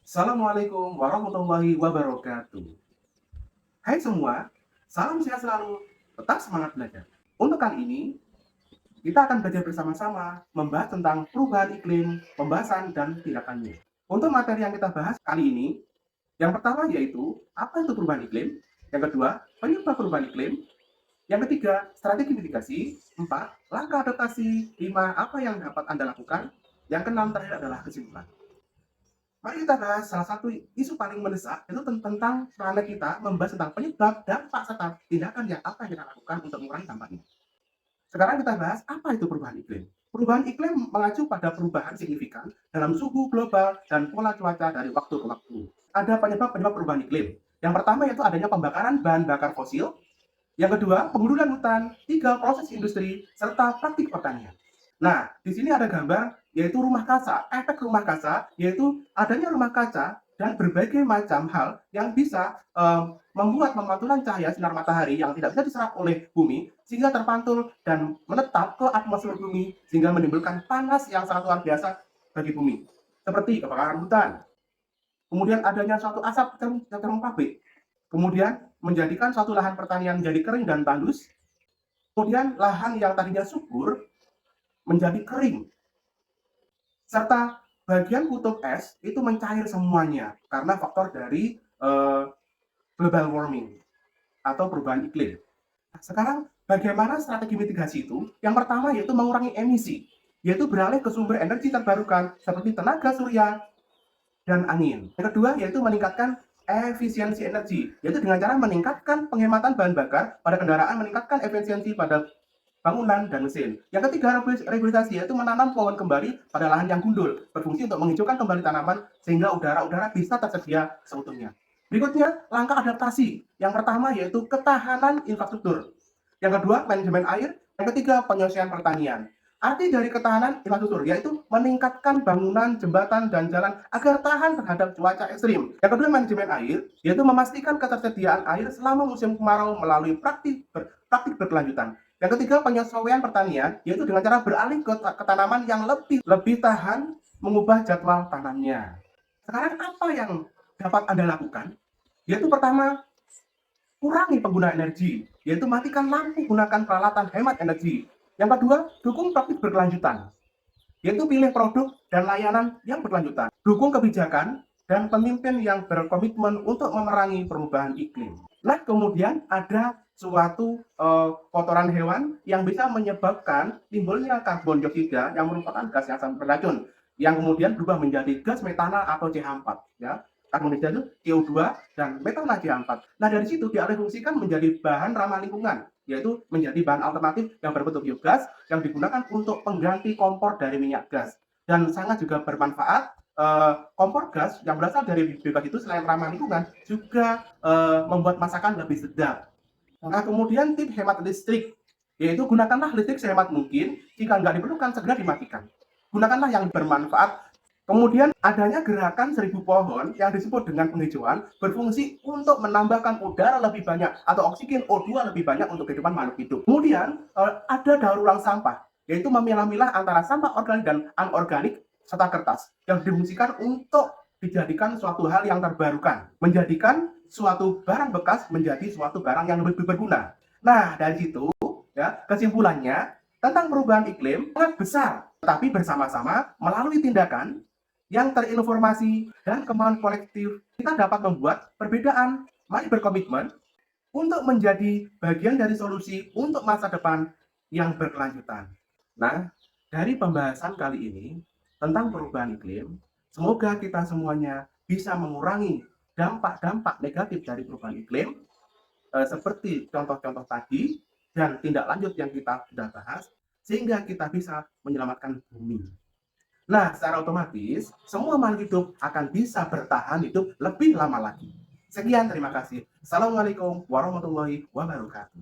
Assalamualaikum warahmatullahi wabarakatuh. Hai semua, salam sehat selalu, tetap semangat belajar. Untuk kali ini, kita akan belajar bersama-sama membahas tentang perubahan iklim, pembahasan, dan tindakannya. Untuk materi yang kita bahas kali ini, yang pertama yaitu apa itu perubahan iklim, yang kedua, penyebab perubahan iklim, yang ketiga, strategi mitigasi, empat, langkah adaptasi, lima, apa yang dapat Anda lakukan, yang keenam terakhir adalah kesimpulan. Mari kita bahas salah satu isu paling mendesak itu tentang planet kita membahas tentang penyebab, dampak, serta tindakan yang apa yang kita lakukan untuk mengurangi dampaknya. Sekarang kita bahas apa itu perubahan iklim. Perubahan iklim mengacu pada perubahan signifikan dalam suhu global dan pola cuaca dari waktu ke waktu. Ada penyebab-penyebab perubahan iklim. Yang pertama yaitu adanya pembakaran bahan bakar fosil. Yang kedua, pengunduran hutan. Tiga, proses industri, serta praktik pertanian. Nah, di sini ada gambar yaitu rumah kaca. Efek rumah kaca yaitu adanya rumah kaca dan berbagai macam hal yang bisa membuat memantulan cahaya sinar matahari yang tidak bisa diserap oleh bumi sehingga terpantul dan menetap ke atmosfer bumi sehingga menimbulkan panas yang sangat luar biasa bagi bumi. Seperti kebakaran hutan. Kemudian adanya suatu asap cerung pabrik. Kemudian menjadikan suatu lahan pertanian menjadi kering dan tandus. Kemudian lahan yang tadinya subur menjadi kering, serta bagian kutub es itu mencair semuanya karena faktor dari global warming atau perubahan iklim. Nah, sekarang bagaimana strategi mitigasi itu? Yang pertama yaitu mengurangi emisi, yaitu beralih ke sumber energi terbarukan seperti tenaga surya dan angin. Yang kedua yaitu meningkatkan efisiensi energi, yaitu dengan cara meningkatkan penghematan bahan bakar pada kendaraan, meningkatkan efisiensi pada bangunan dan mesin. Yang ketiga, rehabilitasi yaitu menanam pohon kembali pada lahan yang gundul, berfungsi untuk menghijaukan kembali tanaman sehingga udara-udara bisa tersedia seutuhnya. Berikutnya, langkah adaptasi. Yang pertama yaitu ketahanan infrastruktur. Yang kedua, manajemen air. Yang ketiga, penyelesaian pertanian. Arti dari ketahanan infrastruktur yaitu meningkatkan bangunan, jembatan, dan jalan agar tahan terhadap cuaca ekstrim. Yang kedua, manajemen air yaitu memastikan ketersediaan air selama musim kemarau melalui praktik berkelanjutan. Yang ketiga, penyesuaian pertanian yaitu dengan cara beralih ke tanaman yang lebih tahan mengubah jadwal tanamnya. Sekarang apa yang dapat Anda lakukan? Yaitu pertama, kurangi penggunaan energi, yaitu matikan lampu, gunakan peralatan hemat energi. Yang kedua, dukung praktik berkelanjutan, yaitu pilih produk dan layanan yang berkelanjutan. Dukung kebijakan dan pemimpin yang berkomitmen untuk memerangi perubahan iklim. Nah, kemudian ada suatu kotoran hewan yang bisa menyebabkan timbulnya karbon dioksida yang merupakan gas yang sangat beracun, yang kemudian berubah menjadi gas metana atau CH4. Ya, karbon dioksida itu CO2 dan metana CH4. Nah, dari situ dialihfungsikan menjadi bahan ramah lingkungan, yaitu menjadi bahan alternatif yang berbentuk biogas yang digunakan untuk pengganti kompor dari minyak gas. Dan sangat juga bermanfaat, kompor gas yang berasal dari biogas itu selain ramah lingkungan juga membuat masakan lebih sedap. Nah, kemudian tips hemat listrik, yaitu gunakanlah listrik sehemat mungkin, jika nggak diperlukan segera dimatikan. Gunakanlah yang bermanfaat. Kemudian adanya gerakan 1000 pohon yang disebut dengan penghijauan berfungsi untuk menambahkan udara lebih banyak atau oksigen O2 lebih banyak untuk kehidupan makhluk hidup. Kemudian ada daur ulang sampah, yaitu memilah-milah antara sampah organik dan anorganik serta kertas yang difungsikan untuk dijadikan suatu hal yang terbarukan, menjadikan suatu barang bekas menjadi suatu barang yang lebih berguna. Nah, dari situ ya kesimpulannya tentang perubahan iklim sangat besar, tetapi bersama-sama melalui tindakan yang terinformasi dan kemauan kolektif, kita dapat membuat perbedaan. Mari berkomitmen untuk menjadi bagian dari solusi untuk masa depan yang berkelanjutan. Nah, dari pembahasan kali ini tentang perubahan iklim, semoga kita semuanya bisa mengurangi dampak-dampak negatif dari perubahan iklim, seperti contoh-contoh tadi dan tindak lanjut yang kita sudah bahas, sehingga kita bisa menyelamatkan bumi. Nah, secara otomatis, semua makhluk hidup akan bisa bertahan hidup lebih lama lagi. Sekian, terima kasih. Assalamualaikum warahmatullahi wabarakatuh.